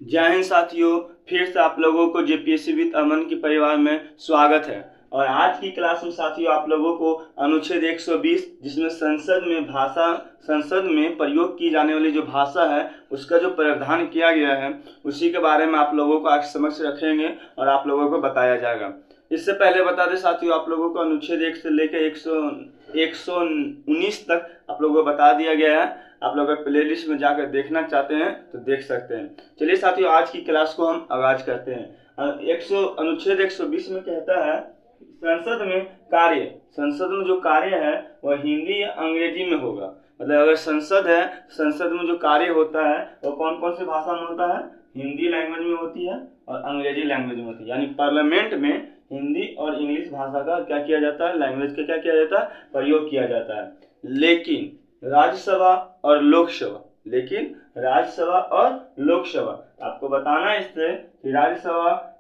जय हिंद साथियों, फिर से आप लोगों को जेपीएससी विद अमन के परिवार में स्वागत है। और आज की क्लास में साथियों आप लोगों को अनुच्छेद 120 जिसमें संसद में प्रयोग की जाने वाली जो भाषा है उसका जो प्रावधान किया गया है उसी के बारे में आप लोगों को आज समक्ष रखेंगे और आप लोगों को बताया जाएगा। इससे पहले बता दें साथियों आप लोगों को अनुच्छेद 1 से लेकर 119 तक आप लोगों को बता दिया गया है। आप लोग अगर प्लेलिस्ट में जाकर देखना चाहते हैं तो देख सकते हैं। चलिए साथियों आज की क्लास को हम आगाज करते हैं। अनुच्छेद 120 में कहता है संसद में जो कार्य है वह हिंदी या अंग्रेजी में होगा। मतलब अगर संसद है, संसद में जो कार्य होता है वो कौन कौन सी भाषा में होता है? हिंदी लैंग्वेज में होती है और अंग्रेजी लैंग्वेज में होती है। यानी पार्लियामेंट में हिंदी और इंग्लिश भाषा का क्या किया जाता है? लैंग्वेज का क्या किया जाता है? प्रयोग किया जाता है। लेकिन राज्यसभा और लोकसभा आपको बताना है इससे कि राज्यसभा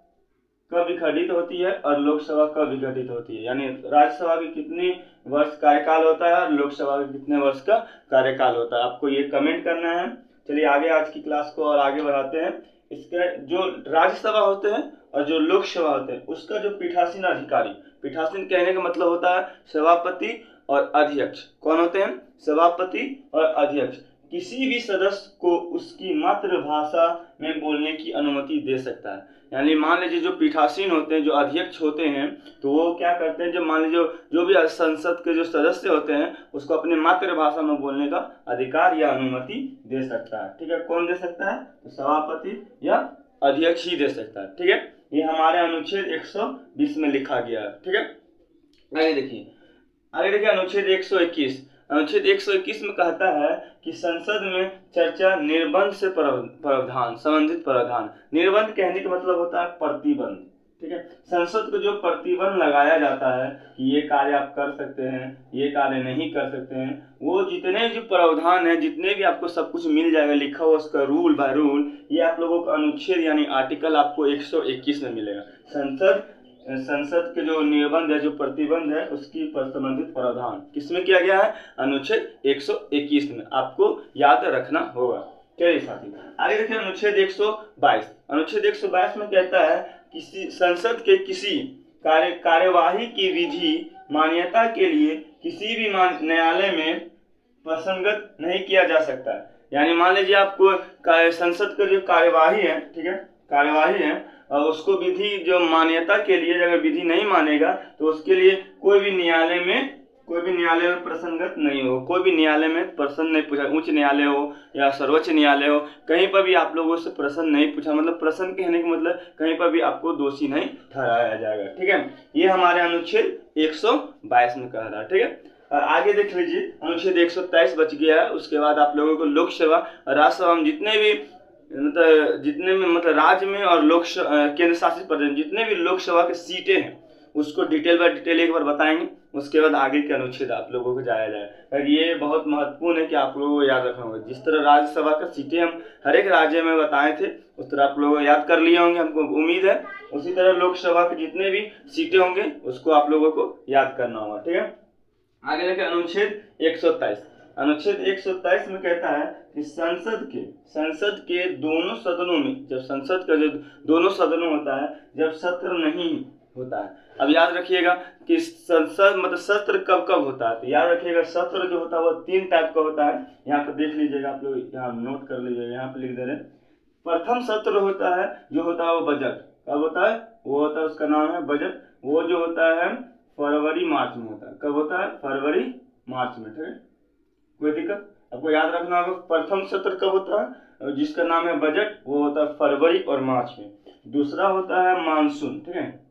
कब विघटित होती है और लोकसभा कब विघटित होती है। यानी राज्यसभा की कितनी वर्ष कार्यकाल होता है और लोकसभा का कितने वर्ष का कार्यकाल होता है, आपको ये कमेंट करना है। चलिए आगे आज की क्लास को और आगे बढ़ाते हैं। इसके जो राज्यसभा होते हैं और जो लोकसभा होते हैं उसका जो पीठासीन अधिकारी, पीठासीन कहने का मतलब होता है सभापति और अध्यक्ष। कौन होते हैं? सभापति और अध्यक्ष। किसी भी सदस्य को उसकी मातृभाषा में बोलने की अनुमति दे सकता है। यानी मान लीजिए जो पीठासीन होते हैं, जो अध्यक्ष होते हैं, तो वो क्या करते हैं, जब मान लीजिए जो भी संसद के जो सदस्य होते हैं उसको अपने मातृभाषा में बोलने का अधिकार या अनुमति दे सकता है। ठीक है, कौन दे सकता है? तो सभापति या अध्यक्ष ही दे सकता है। ठीक है, ये हमारे अनुच्छेद 120 में लिखा गया है। ठीक है, आगे देखिए अनुच्छेद 121 में कहता है कि संसद में चर्चा निर्बंध से संबंधित प्रावधान। निर्बंध कहने का मतलब होता है प्रतिबंध। ठीक है, संसद को जो प्रतिबंध लगाया जाता है कि ये कार्य आप कर सकते हैं, ये कार्य नहीं कर सकते हैं, वो जितने जो प्रावधान है, जितने भी आपको सब कुछ मिल जाएगा लिखा हुआ उसका रूल बाय रूल, ये आप लोगों को अनुच्छेद यानी आर्टिकल आपको 121 में मिलेगा। संसद के जो निर्बंध है, जो प्रतिबंध है, उसकी संबंधित प्रावधान किसमें किया गया है? अनुच्छेद 121 में। आपको याद रखना होगा। चलिए साथी आगे देखिए अनुच्छेद 122 में कहता है किसी संसद के किसी कार्यवाही की विधि मान्यता के लिए किसी भी न्यायालय में प्रसंगत नहीं किया जा सकता है। यानी मान लीजिए आपको संसद का जो कार्यवाही है, ठीक है, कार्यवाही है और उसको विधि जो मान्यता के लिए अगर विधि नहीं मानेगा तो उसके लिए कोई भी न्यायालय में प्रसंगत नहीं हो, कोई भी न्यायालय में प्रश्न नहीं पूछा, उच्च न्यायालय हो या सर्वोच्च न्यायालय हो, कहीं पर भी आप लोगों से प्रश्न नहीं पूछा। मतलब प्रश्न कहने का मतलब कहीं पर भी आपको दोषी नहीं ठहराया जाएगा। ठीक है, ये हमारे अनुच्छेद 122 में कह रहा है। ठीक है, और आगे देख लीजिए अनुच्छेद 123 बच गया है। उसके बाद आप लोगों को लोकसभा और राज्यसभा में जितने भी राज्य में और केंद्र शासित प्रदेश जितने भी लोकसभा की सीटें हैं उसको डिटेल बाय डिटेल एक बार बताएंगे। उसके बाद आगे के अनुच्छेद आप लोगों को जाया जाए। और ये बहुत महत्वपूर्ण है कि आप लोगों को याद रखना होगा। जिस तरह राज्यसभा का सीटें हम हर एक राज्य में बताए थे उस तरह आप लोगों को याद कर लिए होंगे, हमको उम्मीद है। उसी तरह लोकसभा के जितने भी सीटें होंगे उसको आप लोगों को याद करना होगा। ठीक है, आगे देखिए अनुच्छेद 127 में कहता है कि संसद के दोनों सदनों में, जब संसद का जो दोनों सदनों होता है, जब सत्र नहीं होता है। अब याद रखिएगा कि संसद सत्र कब होता है। तो याद रखिएगा सत्र जो होता है वो 3 टाइप का होता है। यहाँ पर देख लीजिएगा, आप लोग यहाँ नोट कर लीजिएगा, यहाँ पर लिख दे रहे हैं। प्रथम सत्र होता है जो होता है वो बजट कब होता है? वो होता है, उसका नाम है बजट। वो जो होता है फरवरी मार्च में होता है। कब होता है? फरवरी मार्च में। ठीक है, कोई दिक्कत? आपको याद रखना होगा प्रथम सत्र कब होता है, जिसका नाम है बजट, वो होता है फरवरी और मार्च में। दूसरा होता है मानसून। ठीक है,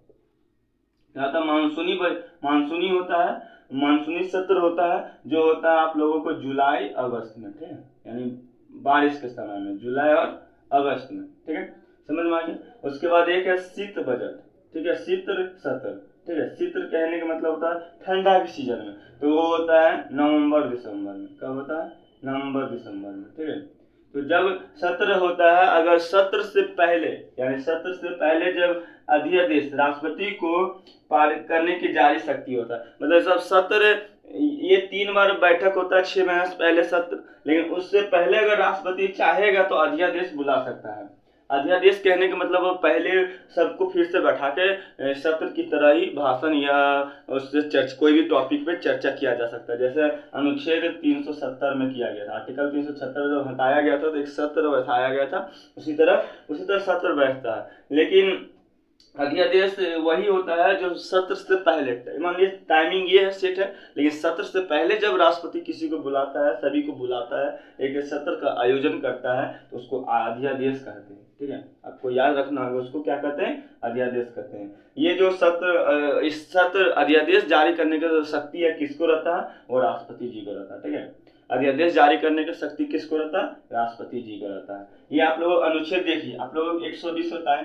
मानसूनी होता है, मानसूनी सत्र होता है जो होता है आप लोगों को जुलाई अगस्त में। ठीक है, यानी बारिश के समय में, जुलाई और अगस्त में। ठीक है, समझ में आ गया। उसके बाद एक है शीत बजट। ठीक है, शीत सत्र। ठीक है, शीत कहने का मतलब होता है ठंडा के सीजन में, तो वो होता है नवंबर दिसंबर में। कब होता है? नवंबर दिसंबर में। ठीक है, तो जब सत्र होता है, अगर सत्र से पहले जब अध्यादेश राष्ट्रपति को पारित करने की जारी शक्ति होता है, मतलब जब सत्र, ये 3 बार बैठक होता है 6 महीने से पहले सत्र, लेकिन उससे पहले अगर राष्ट्रपति चाहेगा तो अध्यादेश बुला सकता है। अध्यादेश कहने का मतलब पहले सबको फिर से बैठा के सत्र की तरह ही भाषण या उससे कोई भी टॉपिक पे चर्चा किया जा सकता है। जैसे अनुच्छेद 370 में किया गया था, आर्टिकल 370 जब हटाया गया था तो एक सत्र बैठाया गया था, उसी तरह सत्र बैठता है। लेकिन अध्यादेश वही होता है जो सत्र से पहले, मान लीजिए टाइमिंग ये है सेट है, लेकिन सत्र से पहले जब राष्ट्रपति किसी को बुलाता है, सभी को बुलाता है, एक सत्र का आयोजन करता है, तो उसको अध्यादेश कहते हैं। ठीक है, आपको याद रखना होगा उसको क्या कहते हैं, अध्यादेश कहते हैं। ये जो सत्र, इस सत्र अध्यादेश जारी करने का जो शक्ति है किसको रहता है, वो राष्ट्रपति जी को रहता है। ठीक है, अध्यादेश जारी करने का शक्ति किसको रहता है, राष्ट्रपति जी को रहता है। ये आप लोग अनुच्छेद देखिए, आप लोग 120 बताएं,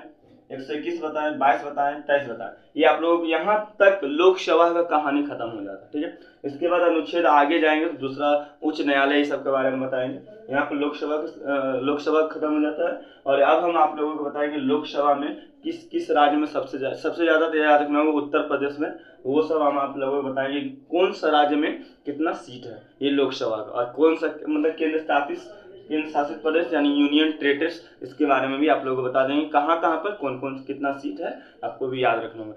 121 बताएं, 22 बताएं, 23 बताएं, ये आप लोग यहाँ तक लोकसभा का कहानी खत्म हो जाता है। ठीक है, इसके बाद अनुच्छेद आगे जाएंगे तो दूसरा उच्च न्यायालय इस सब के बारे में बताएंगे। यहाँ पर लोकसभा खत्म हो जाता है। और अब हम आप लोगों को बताएंगे लोकसभा में किस किस राज्य में सबसे ज्यादा तो याद रखना होगा उत्तर प्रदेश में, वो सब हम आप लोगों को बताएंगे कौन सा राज्य में कितना सीट है ये लोकसभा का, और कौन सा मतलब केंद्र शासित प्रदेश यानी यूनियन टेरिटरीज, इसके बारे में भी आप लोगों को बता देंगे कहाँ पर कौन कौन कितना सीट है, आपको भी याद रखना होगा।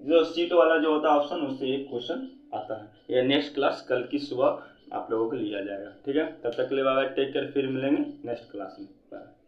जो सीट वाला जो होता है ऑप्शन, उससे एक क्वेश्चन आता है। ये नेक्स्ट क्लास कल की सुबह आप लोगों को लिया जाएगा। ठीक है, तब तक के लिए बाय बाय, टेक केयर, फिर मिलेंगे नेक्स्ट क्लास में। बाय।